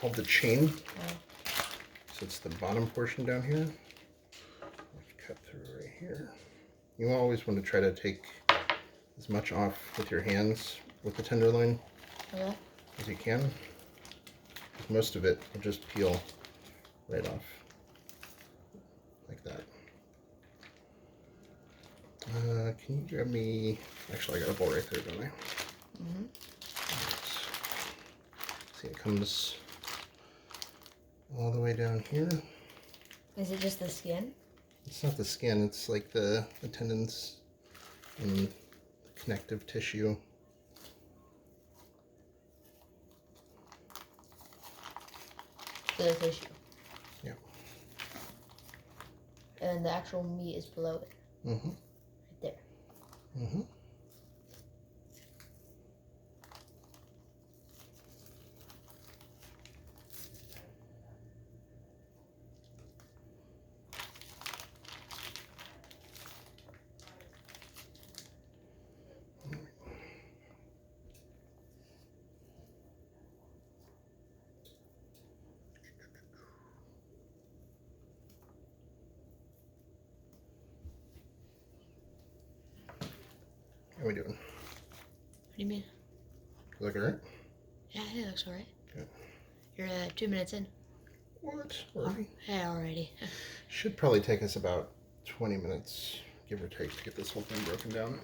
called the chain. Oh. So it's the bottom portion down here. Cut through right here. You always want to try to take as much off with your hands with the tenderloin as you can. Most of it will just peel right off like that. Can you grab me? Actually, I got a bowl right there, don't I? Mm-hmm. See, it comes all the way down here. Is it just the skin? It's not the skin, it's like the tendons and the connective tissue. The tissue. Yeah. And the actual meat is below it. Mm-hmm. Right there. Mm-hmm. How are we doing? What do you mean? Look alright? Yeah, it looks alright. Good. You're 2 minutes in. What? Already? Yeah, already. Should probably take us about 20 minutes, give or take, to get this whole thing broken down.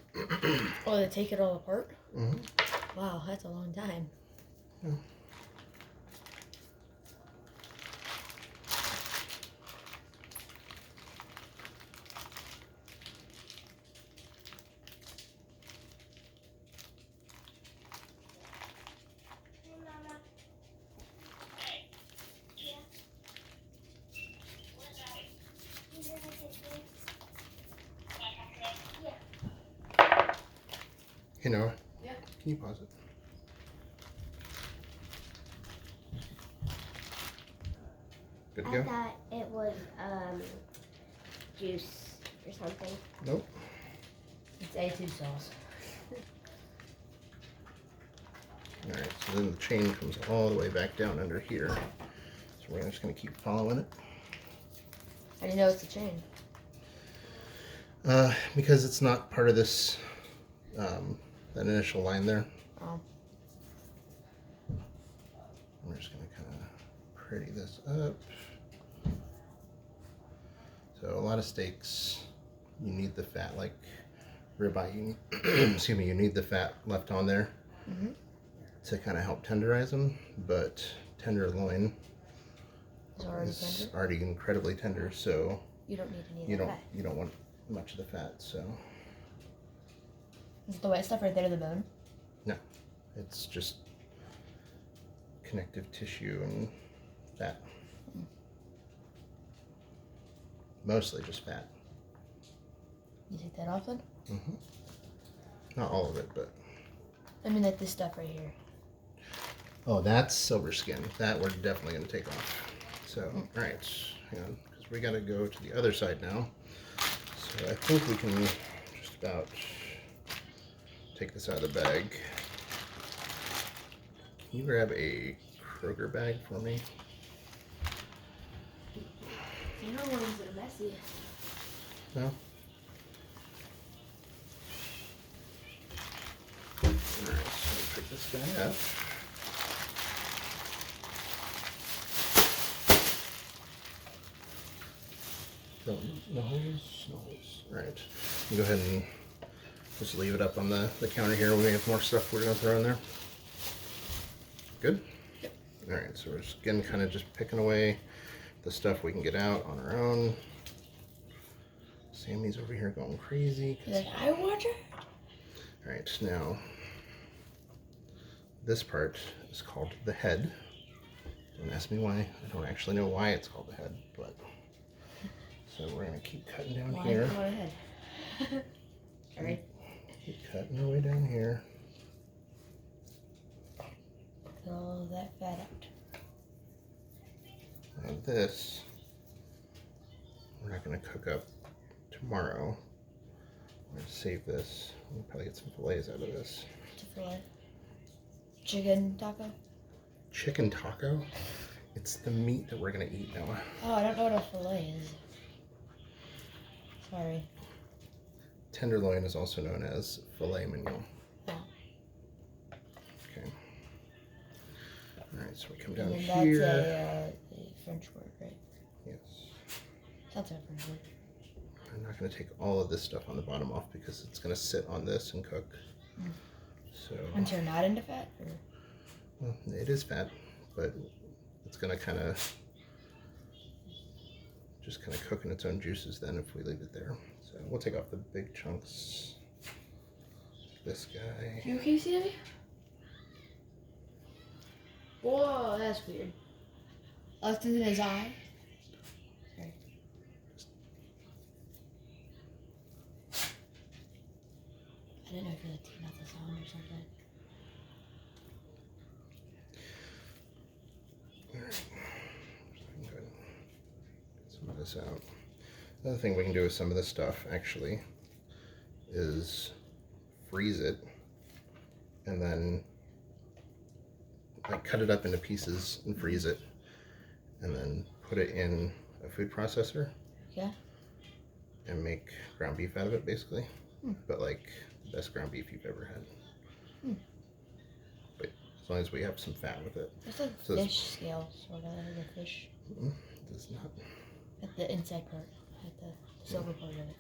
Oh, they take it all apart? Mm-hmm. Wow, that's a long time. Yeah. Hey Noah, Yeah. can you pause it? Good to I go? thought it was juice or something. Nope. It's A2 sauce. Alright, so then the chain comes all the way back down under here. So we're just going to keep following it. How do you know it's a chain? Because it's not part of this, that initial line there. Oh. We're just going to kind of pretty this up. So a lot of steaks, you need the fat, like ribeye, excuse me, you need the fat left on there to kind of help tenderize them, but tenderloin is already incredibly tender, so You don't need any of the fat. you don't want much of the fat. So Is the white stuff right there the bone? no, it's just connective tissue and fat. Mostly just fat. You take that off then? Mm-hmm. Not all of it, but I mean, like this stuff right here. oh, that's silver skin. That we're definitely going to take off. So, all right, hang on, because we got to go to the other side now. So I think we can just about take this out of the bag. Can you grab a Kroger bag for me? You know ones that are messy. No? Alright, so we pick this guy up. No holes? No holes. Alright. You go ahead and just leave it up on the counter here. We have more stuff we're going to throw in there. Good? Yep. Alright, so we're just again kind of just picking away the stuff we can get out on our own. Sammy's over here going crazy. You're like, I watch it? Alright, now this part is called the head. Don't ask me why. I don't actually know why it's called the head, but so we're gonna keep cutting down here. Go ahead. Alright. Keep cutting our way down here. Get all of that fat out. Now this, we're not gonna cook up tomorrow. I'm gonna save this. We'll probably get some fillets out of this. To fillet. Chicken taco? Chicken taco? It's the meat that we're gonna eat, Noah. Oh, I don't know what a fillet is. Sorry. Tenderloin is also known as filet mignon. Oh. Okay. All right, so we come down And then here. that's a French word, right? Yes. That's a French word. I'm not going to take all of this stuff on the bottom off because it's going to sit on this and cook. Mm. So. Once you're not into fat, or? Well, it is fat, but it's going to kind of just kind of cook in its own juices then if we leave it there. So we'll take off the big chunks. This guy. You okay, Sammy? Whoa, that's weird. Left in his eye. Sorry. I didn't know if you had taken out the sound or something. Alright. So I can go ahead and get some of this out. Another thing we can do with some of this stuff actually is freeze it and then like cut it up into pieces and freeze it and then put it in a food processor. Yeah. And make ground beef out of it basically. Hmm. But like the best ground beef you've ever had. Hmm. But as long as we have some fat with it. It's like So fish scale, sort of, the fish. It does not. At the inside part, at the silver part of it.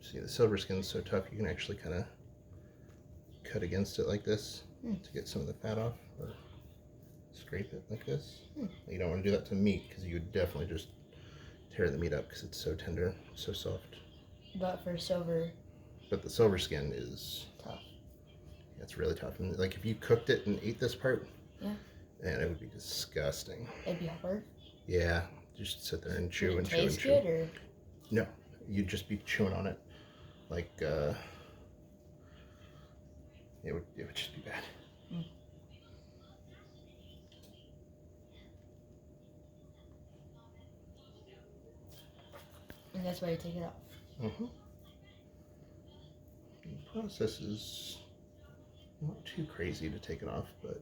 See, the silver skin's so tough you can actually kind of cut against it like this to get some of the fat off, or scrape it like this. You don't want to do that to meat because you would definitely just tear the meat up because it's so tender, so soft. But for silver, But the silver skin is tough. It's really tough. And like if you cooked it and ate this part, Yeah. man, it would be disgusting. It'd be hard. Yeah, just sit there and chew Would and it chew and taste chew. good, or? No, you'd just be chewing on it, like it would just be bad. And that's why you take it off. Mm-hmm. The process is not too crazy to take it off, but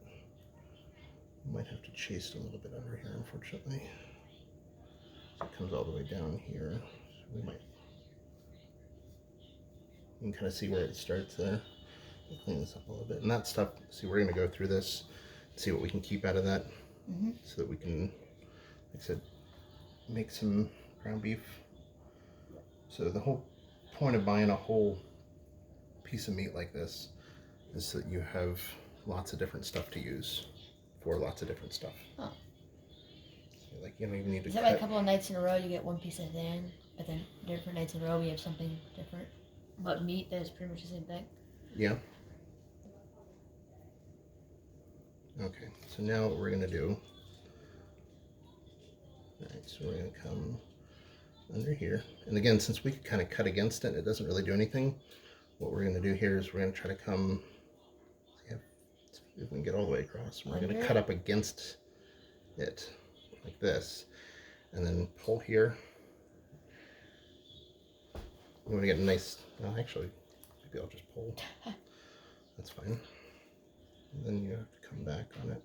you might have to chase it a little bit under here, unfortunately. So it comes all the way down here. So we might. You can kind of see where it starts there. We'll clean this up a little bit. And that stuff, see, we're going to go through this, see what we can keep out of that, so that we can, like I said, make some ground beef. So the whole point of buying a whole piece of meat like this is that you have lots of different stuff to use for lots of different stuff. Oh. So like you don't even need to Is that cut. why a couple of nights in a row you get one piece of thin, but then different nights in a row we have something different? But meat that is pretty much the same thing? Yeah. Okay, so now what we're gonna do, alright, so we're gonna come under here. And again, since we can kind of cut against it, it doesn't really do anything. What we're gonna do here is we're gonna try to come, see if we can get all the way across. We're gonna cut up against it like this, and then pull here. You wanna get a nice, well actually, maybe I'll just pull. That's fine. And then you have to come back on it.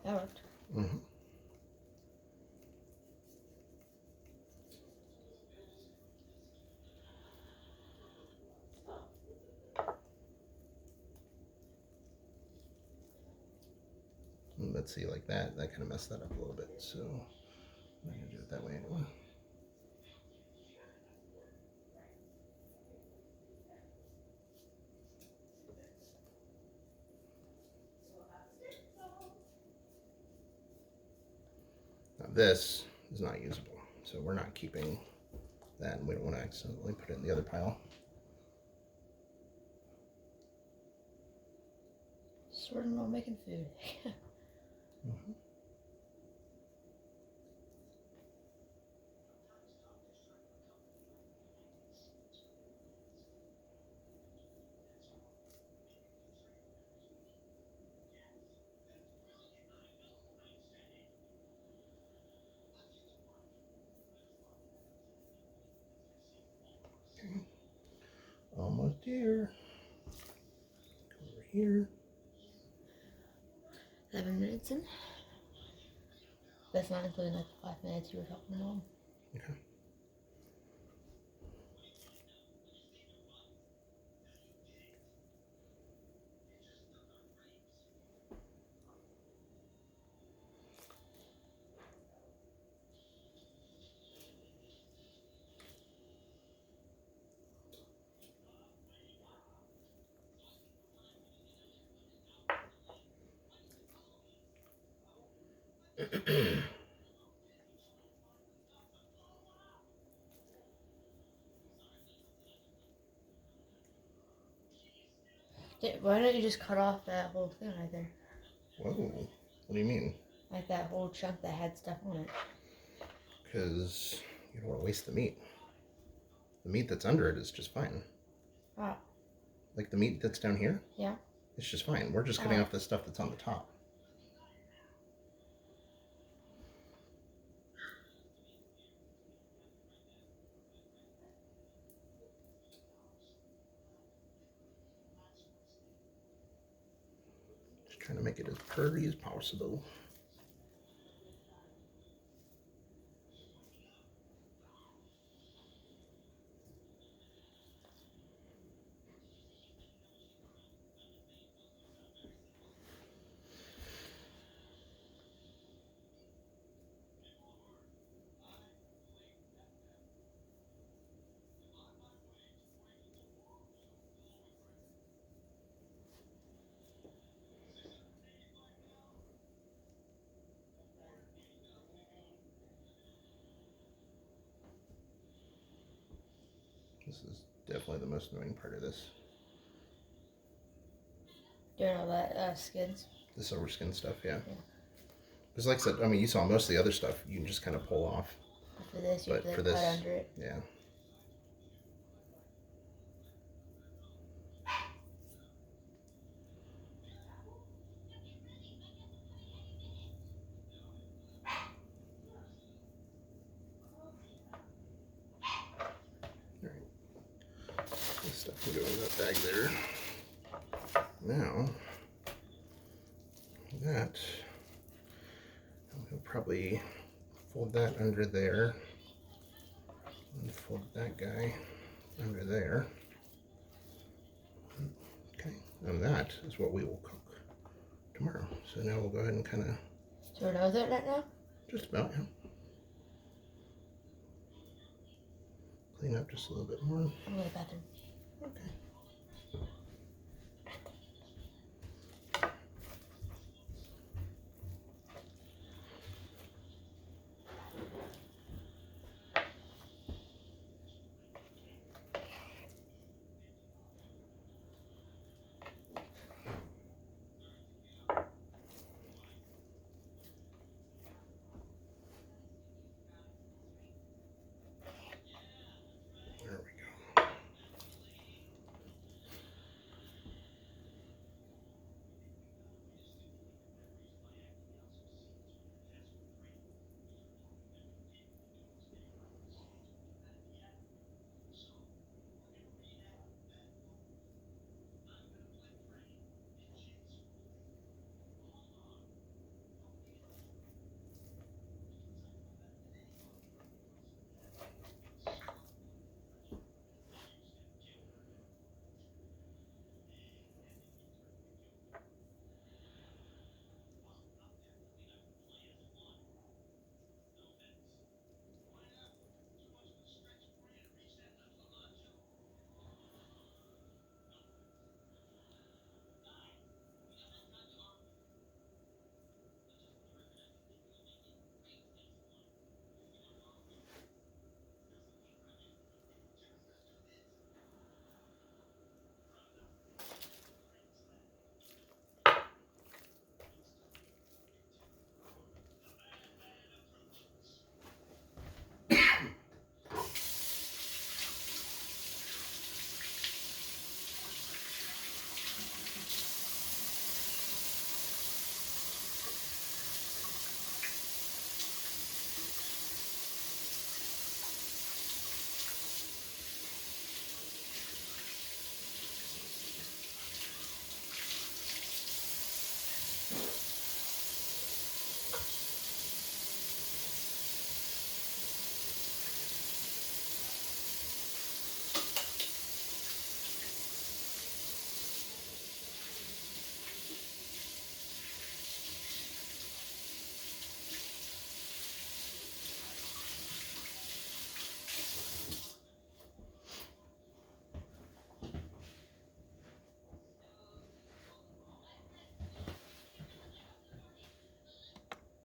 That worked. Mm-hmm. And let's see, like that kind of messed that up a little bit. So I'm not gonna do it that way anymore. Now this is not usable. So we're not keeping that, and we don't want to accidentally put it in the other pile. Sorting while making food. Mm-hmm. Okay. Almost here. Over here. 7 minutes in. That's not including like the 5 minutes you were talking about. Okay. Why don't you just cut off that whole thing right there? Whoa. What do you mean? Like that whole chunk that had stuff on it. Because you don't want to waste the meat. The meat that's under it is just fine. Ah. Like the meat that's down here? Yeah. It's just fine. We're just cutting off the stuff that's on the top. Just trying to make it as pretty as possible. This is definitely the most annoying part of this. Doing all that skins. The silver skin stuff, yeah. Because like I said, I mean, you saw most of the other stuff you can just kind of pull off. For this, you But have for to cut this, under it. yeah. This stuff can go in that bag there. Now, that, we'll probably fold that under there, and fold that guy under there. Okay, and that is what we will cook tomorrow. So now we'll go ahead and kind of... So we're done with it right now? Just about, yeah. Clean up just a little bit more. I'm going to the bathroom. Okay.